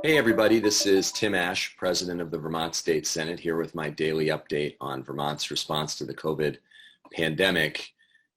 Hey everybody, this is Tim Ash, President of the Vermont State Senate, here with my daily update on Vermont's response to the COVID pandemic.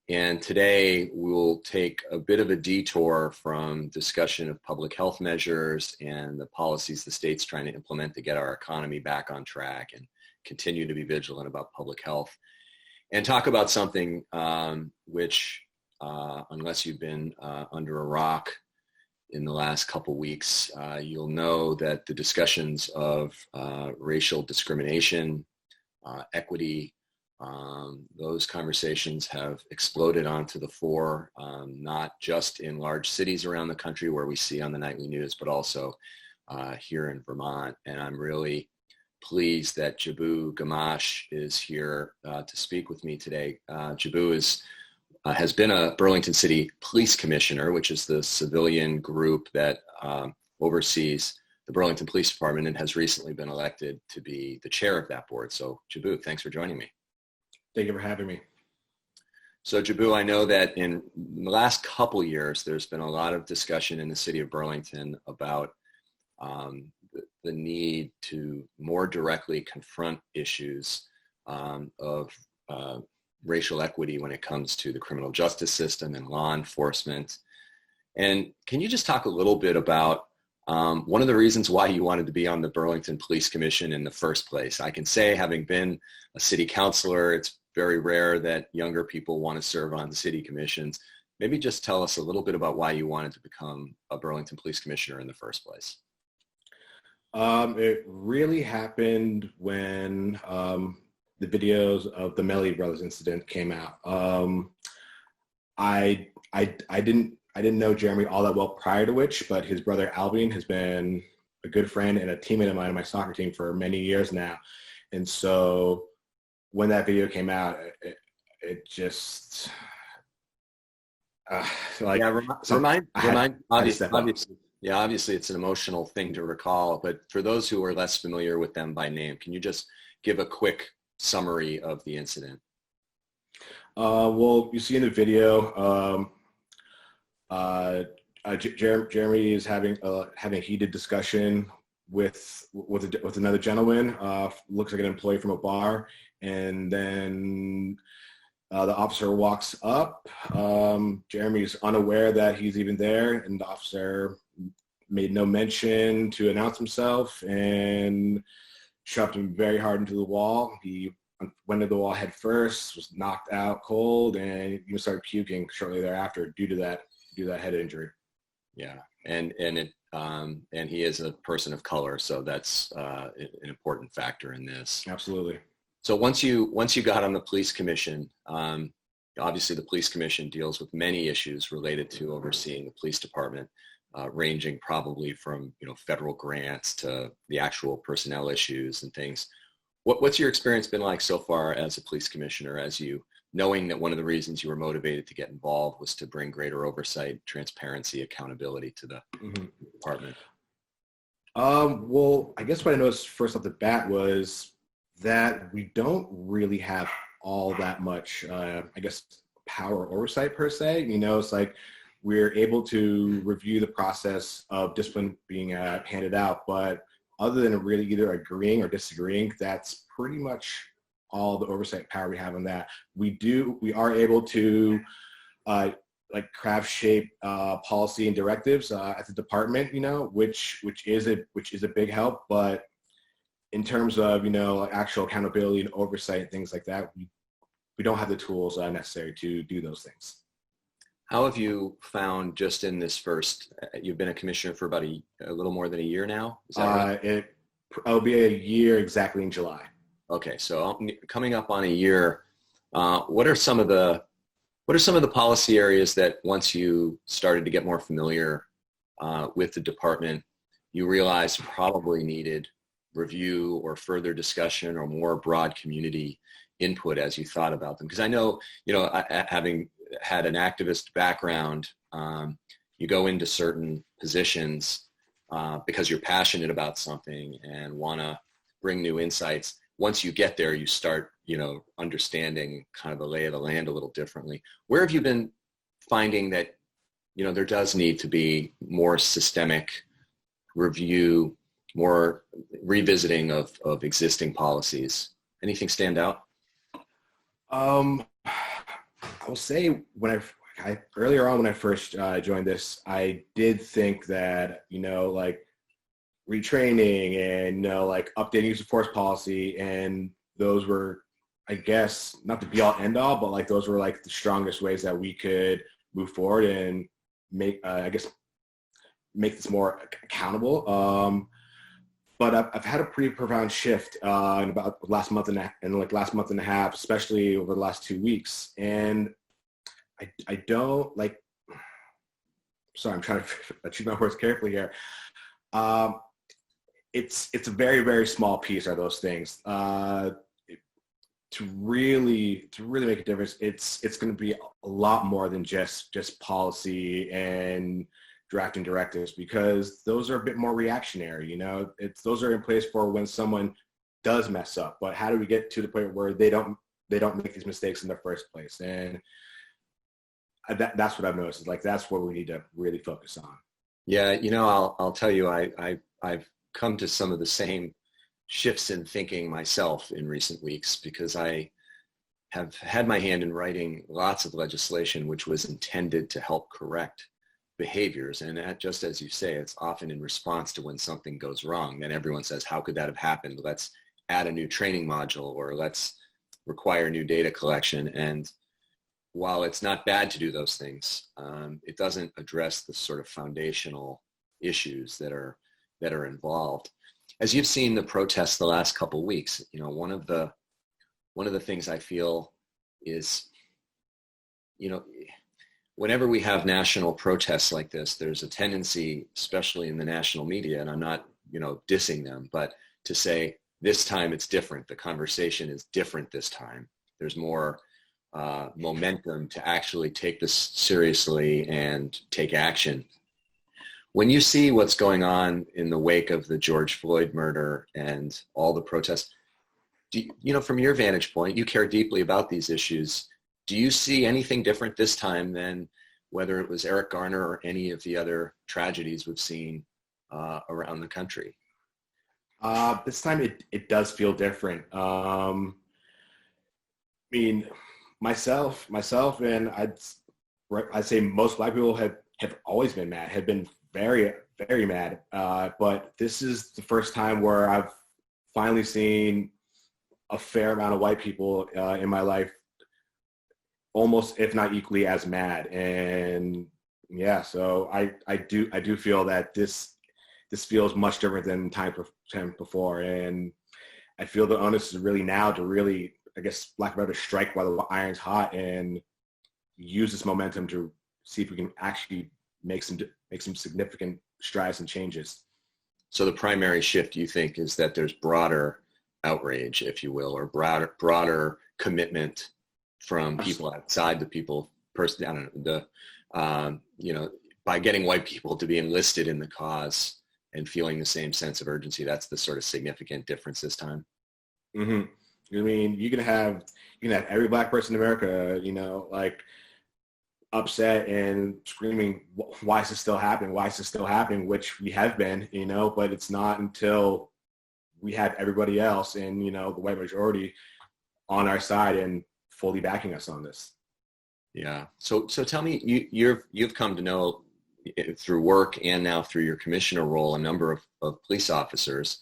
And today we'll take a bit of a detour from discussion of public health measures and the policies the state's trying to implement to get our economy back on track and continue to be vigilant about public health, and talk about something which, unless you've been under a rock in the last couple weeks, you'll know that the discussions of racial discrimination, equity, those conversations have exploded onto the fore, not just in large cities around the country where we see on the nightly news, but also here in Vermont. And I'm really pleased that Jabulani Gamache is here to speak with me today. Jabu has been a Burlington City Police Commissioner, which is the civilian group that oversees the Burlington Police Department, and has recently been elected to be the chair of that board. So Jabu, thanks for joining me. Thank you for having me. So Jabu, I know that in the last couple years, there's been a lot of discussion in the city of Burlington about the need to more directly confront issues of racial equity when it comes to the criminal justice system and law enforcement. And can you just talk a little bit about one of the reasons why you wanted to be on the Burlington Police Commission in the first place? I can say, having been a city councilor, it's very rare that younger people want to serve on city commissions. Maybe just tell us a little bit about why you wanted to become a Burlington Police Commissioner in the first place. It really happened when the videos of the Mellie brothers incident came out. I didn't know Jeremy all that well prior to which, but his brother Alvin has been a good friend and a teammate of mine on my soccer team for many years now. And so when that video came out, it just obviously it's an emotional thing to recall, but for those who are less familiar with them by name, can you just give a quick summary of the incident? Well, you see in the video, Jeremy is having a heated discussion with another gentleman, looks like an employee from a bar, and then the officer walks up. Jeremy's unaware that he's even there, and the officer made no mention to announce himself and shoved him very hard into the wall. He went to the wall head first, was knocked out cold, and he started puking shortly thereafter due to that head injury. Yeah, and he is a person of color, so that's an important factor in this. Absolutely. So once you got on the police commission, obviously the police commission deals with many issues related to overseeing the police department, ranging probably from federal grants to the actual personnel issues and things. What's your experience been like so far as a police commissioner, as you knowing that one of the reasons you were motivated to get involved was to bring greater oversight, transparency, accountability to the department? Well, I guess what I noticed first off the bat was that we don't really have all that much, power or oversight per se. It's like we're able to review the process of discipline being handed out, but other than really either agreeing or disagreeing, that's pretty much all the oversight power we have on that. We are able to craft shape policy and directives at the department, which is a big help. But in terms of actual accountability and oversight and things like that, we don't have the tools necessary to do those things. How have you found, just in this first, you've been a commissioner for about a little more than a year now? Is that right? It'll be a year exactly in July. Okay, so coming up on a year, what are some of the policy areas that once you started to get more familiar with the department, you realized probably needed review or further discussion or more broad community input as you thought about them? Because I know, having had an activist background, you go into certain positions because you're passionate about something and want to bring new insights. Once you get there, you start, understanding kind of the lay of the land a little differently. Where have you been finding that, there does need to be more systemic review more revisiting of existing policies? Anything stand out? I will say when I earlier on when I first joined this, I did think that, like retraining and, like updating use of force policy, and those were, I guess, not the be all end all, but like those were like the strongest ways that we could move forward and make, make this more accountable. But I've had a pretty profound shift in about the last month and a half, especially over the last 2 weeks. And I don't like, sorry, I'm trying to choose my words carefully here. It's a very, very small piece are those things. To really make a difference, it's going to be a lot more than just policy and drafting directives, because those are a bit more reactionary. Those are in place for when someone does mess up. But how do we get to the point where they don't make these mistakes in the first place? And that's what I've noticed. Like that's what we need to really focus on. Yeah, I'll tell you, I've come to some of the same shifts in thinking myself in recent weeks, because I have had my hand in writing lots of legislation which was intended to help correct behaviors. And just as you say, it's often in response to when something goes wrong. Then everyone says, how could that have happened? Let's add a new training module, or let's require new data collection. And while it's not bad to do those things, it doesn't address the sort of foundational issues that are involved. As you've seen the protests the last couple of weeks, one of the things I feel is, whenever we have national protests like this, there's a tendency, especially in the national media, and I'm not, dissing them, but to say this time it's different. The conversation is different this time. There's more momentum to actually take this seriously and take action. When you see what's going on in the wake of the George Floyd murder and all the protests, from your vantage point, you care deeply about these issues. Do you see anything different this time than whether it was Eric Garner or any of the other tragedies we've seen around the country? This time it does feel different. I mean, myself, and I'd say most Black people have always been mad, have been very, very mad. But this is the first time where I've finally seen a fair amount of white people in my life, almost, if not equally as mad. And yeah, so I do feel that this feels much different than time before. And I feel the onus is really now to really, I guess, Black people to strike while the iron's hot and use this momentum to see if we can actually make some significant strides and changes. So the primary shift, you think, is that there's broader outrage, if you will, or broader commitment from people outside the people, by getting white people to be enlisted in the cause and feeling the same sense of urgency. That's the sort of significant difference this time. Mm-hmm. I mean, you can have every Black person in America, like upset and screaming, why is this still happening? Why is this still happening? Which we have been, but it's not until we have everybody else and, the white majority on our side and fully backing us on this. Yeah. So tell me, you've come to know through work and now through your commissioner role, a number of police officers.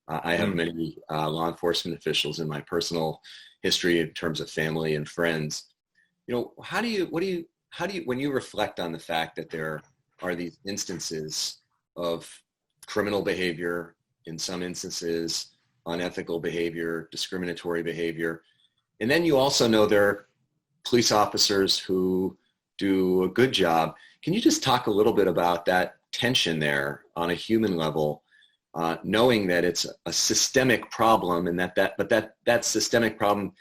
I have many law enforcement officials in my personal history in terms of family and friends. How do you, when you reflect on the fact that there are these instances of criminal behavior, in some instances, unethical behavior, discriminatory behavior, and then you also know there are police officers who do a good job. Can you just talk a little bit about that tension there on a human level, knowing that it's a systemic problem and that systemic problem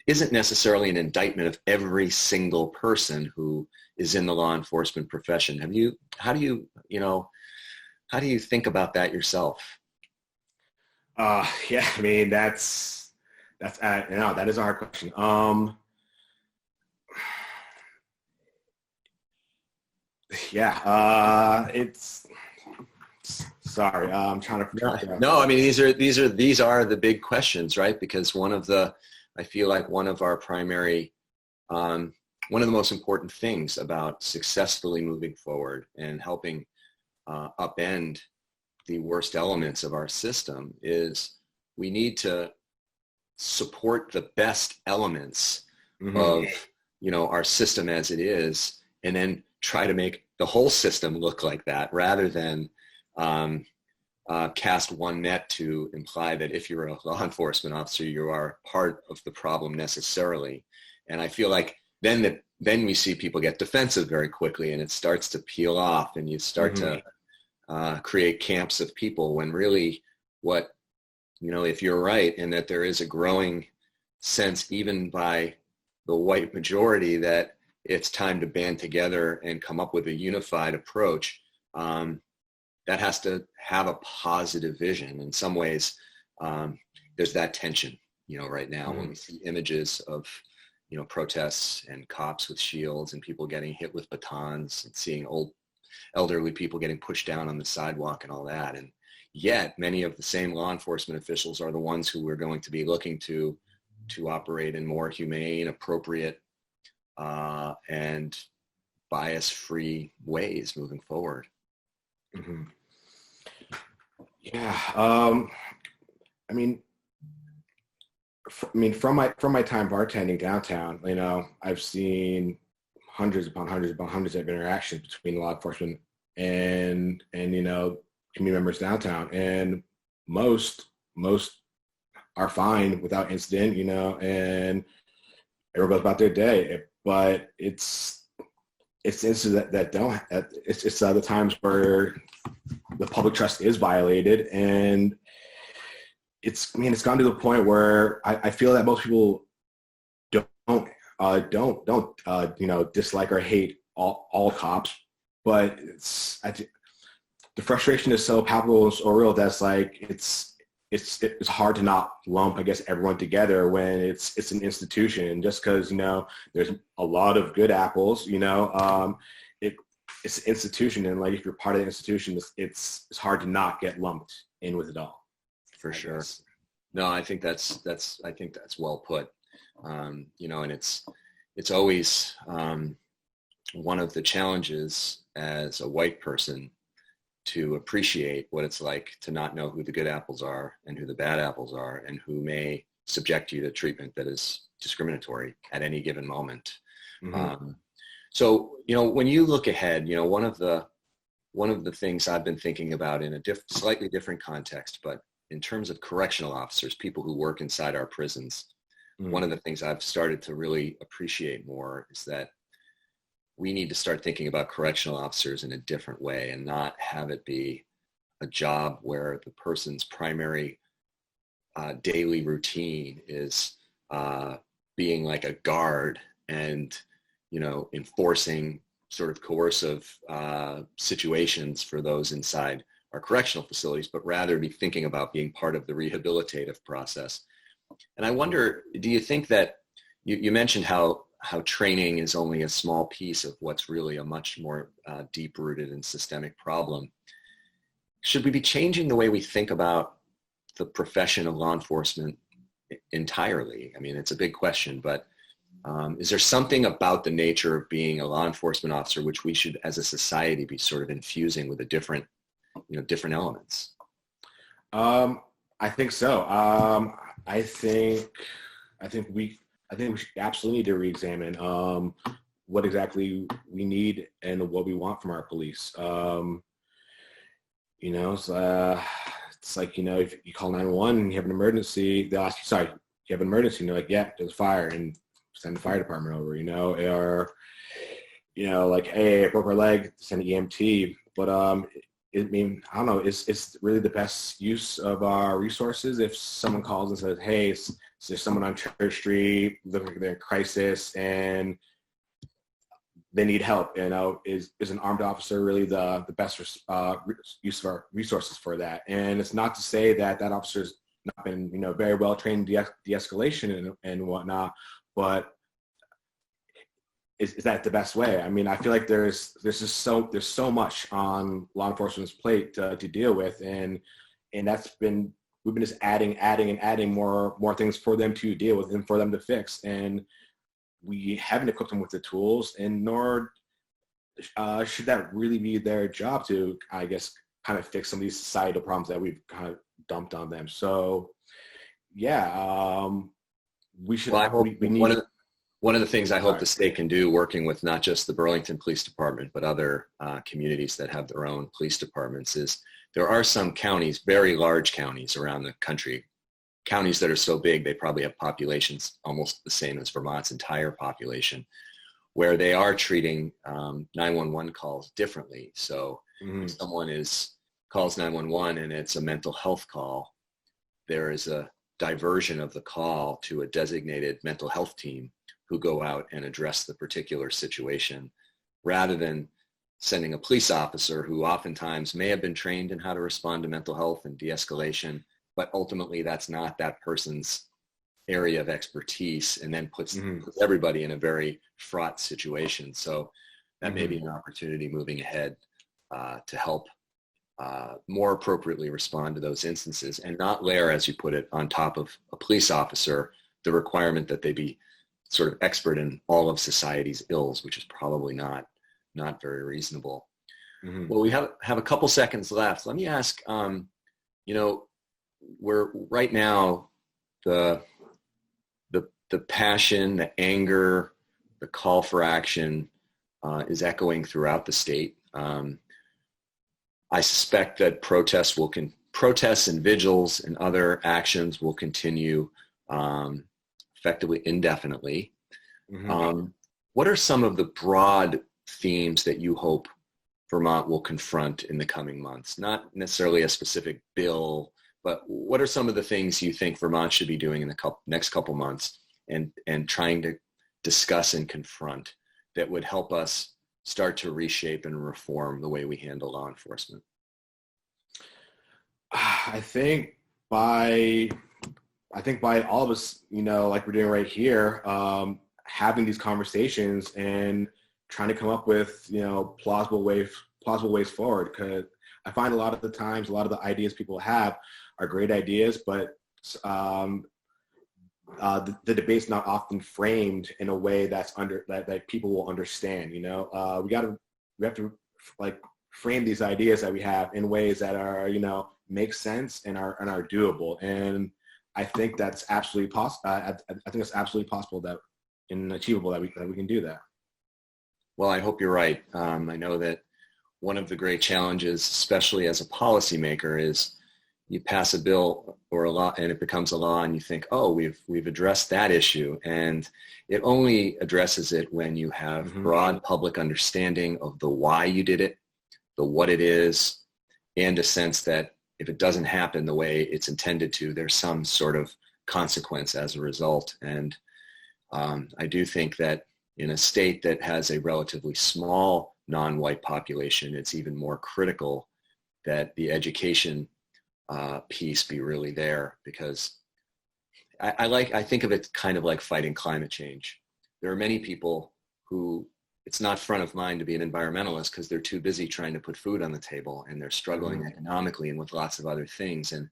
isn't necessarily an indictment of every single person who is in the law enforcement profession? How do you think about that yourself? Yeah, I mean, that is a hard question. It's Sorry, I'm trying to. No, I mean, these are the big questions, right? Because I feel like one of our primary, one of the most important things about successfully moving forward and helping upend the worst elements of our system is we need to support the best elements of, our system as it is, and then try to make the whole system look like that, rather than cast one net to imply that if you're a law enforcement officer, you are part of the problem necessarily. And I feel like then we see people get defensive very quickly, and it starts to peel off, and you start to create camps of people, when really if you're right, and that there is a growing sense, even by the white majority, that it's time to band together and come up with a unified approach, that has to have a positive vision. In some ways, there's that tension, right now, when we see images of, protests and cops with shields and people getting hit with batons, and seeing elderly people getting pushed down on the sidewalk and all that. And yet many of the same law enforcement officials are the ones who we're going to be looking to operate in more humane, appropriate, and bias-free ways moving forward. Yeah. From my time bartending downtown, I've seen hundreds upon hundreds of interactions between law enforcement and community members downtown, and most are fine without incident, and everyone goes about their day. But it's instances that don't. It's the times where the public trust is violated, and it's gone to the point where I feel that most people don't dislike or hate all cops, but the frustration is so palpable and so real that's like it's hard to not lump, I guess, everyone together when it's an institution. And just because there's a lot of good apples, it's an institution, and like if you're part of the institution, it's hard to not get lumped in with it all. For sure. No, I think that's well put. And it's always one of the challenges as a white person to appreciate what it's like to not know who the good apples are and who the bad apples are, and who may subject you to treatment that is discriminatory at any given moment. So, when you look ahead, one of the things I've been thinking about in a slightly different context, but in terms of correctional officers, people who work inside our prisons, one of the things I've started to really appreciate more is that we need to start thinking about correctional officers in a different way, and not have it be a job where the person's primary daily routine is being like a guard and, enforcing sort of coercive situations for those inside our correctional facilities, but rather be thinking about being part of the rehabilitative process. And I wonder, do you think that you mentioned how training is only a small piece of what's really a much more deep-rooted and systemic problem? Should we be changing the way we think about the profession of law enforcement entirely? I mean, it's a big question, but is there something about the nature of being a law enforcement officer which we should, as a society, be sort of infusing with a different elements? I think so. I think we should absolutely need to reexamine what exactly we need and what we want from our police. It's like, if you call 911 and you have an emergency, they'll ask you, sorry, you have an emergency, and you're like, yeah, there's a fire, and send the fire department over, or, like, hey, I broke my leg, send an EMT. But I don't know, it's really the best use of our resources if someone calls and says, hey, there's someone on Church Street, looks like they're in crisis and they need help. Is an armed officer really the best use of our resources for that? And it's not to say that officer's not been, very well trained in de-escalation and whatnot, but is that the best way? I mean, I feel like there's so much on law enforcement's plate to deal with, and we've been just adding more things for them to deal with and for them to fix, and we haven't equipped them with the tools, and nor should that really be their job to, I guess, kind of fix some of these societal problems that we've kind of dumped on them. So yeah, we should. Well, we need. One of the things I hope the state can do, working with not just the Burlington Police Department, but other communities that have their own police departments, is there are some counties, very large counties around the country, counties that are so big they probably have populations almost the same as Vermont's entire population, where they are treating 911 calls differently. So if someone calls 911 and it's a mental health call, there is a diversion of the call to a designated mental health team who go out and address the particular situation, rather than sending a police officer who oftentimes may have been trained in how to respond to mental health and de-escalation, but ultimately that's not that person's area of expertise, and then puts everybody in a very fraught situation. So that may be an opportunity moving ahead to help more appropriately respond to those instances, and not layer, as you put it, on top of a police officer the requirement that they be sort of expert in all of society's ills, which is probably not very reasonable. Well, we have a couple seconds left. Let me ask, we're right now, the passion, the anger, the call for action is echoing throughout the state. I suspect that protests and vigils and other actions will continue effectively indefinitely. What are some of the broad themes that you hope Vermont will confront in the coming months? Not necessarily a specific bill, but what are some of the things you think Vermont should be doing in the next couple months and trying to discuss and confront that would help us start to reshape and reform the way we handle law enforcement? I think by all of us, like we're doing right here, having these conversations and trying to come up with, plausible ways forward. Because I find a lot of the times, a lot of the ideas people have are great ideas, but the debate's not often framed in a way that people will understand. We have to frame these ideas that we have in ways that are, make sense and are doable. And I think that's absolutely possible. I think it's absolutely possible and achievable that we can do that. Well, I hope you're right. I know that one of the great challenges, especially as a policymaker, is you pass a bill or a law and it becomes a law and you think, oh, we've addressed that issue. And it only addresses it when you have broad public understanding of the why you did it, the what it is, and a sense that if it doesn't happen the way it's intended to, there's some sort of consequence as a result. And I do think that in a state that has a relatively small non-white population, it's even more critical that the education piece be really there, because I think of it kind of like fighting climate change. There are many people who it's not front of mind to be an environmentalist because they're too busy trying to put food on the table and they're struggling economically and with lots of other things. And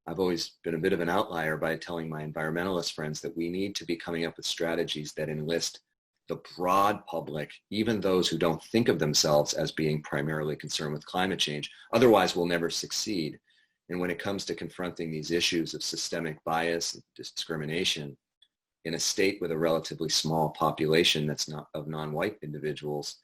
I've always been a bit of an outlier by telling my environmentalist friends that we need to be coming up with strategies that enlist the broad public, even those who don't think of themselves as being primarily concerned with climate change. Otherwise, we'll never succeed. And when it comes to confronting these issues of systemic bias and discrimination in a state with a relatively small population that's not of non-white individuals,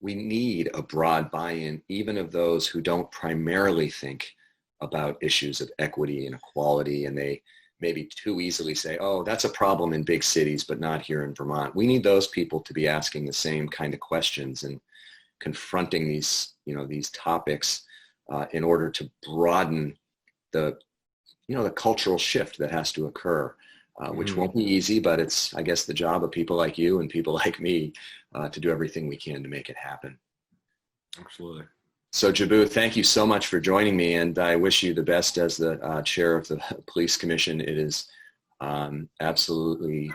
we need a broad buy-in, even of those who don't primarily think about issues of equity and equality, and they maybe too easily say, oh, that's a problem in big cities, but not here in Vermont. We need those people to be asking the same kind of questions and confronting these topics in order to broaden the cultural shift that has to occur, which won't be easy, but it's, I guess, the job of people like you and people like me to do everything we can to make it happen. Absolutely. So Jabu, thank you so much for joining me, and I wish you the best as the chair of the Police Commission. It is absolutely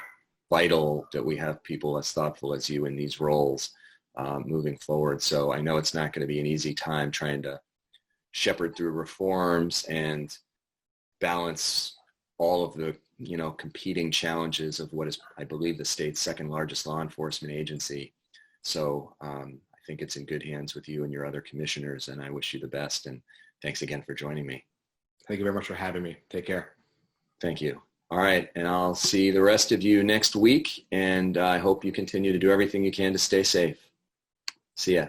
vital that we have people as thoughtful as you in these roles moving forward. So I know it's not going to be an easy time trying to shepherd through reforms and balance all of the, competing challenges of what is, I believe, the state's second largest law enforcement agency. So I think it's in good hands with you and your other commissioners, and I wish you the best. And thanks again for joining me. Thank you very much for having me. Take care. Thank you. All right. And I'll see the rest of you next week. And I hope you continue to do everything you can to stay safe. See ya.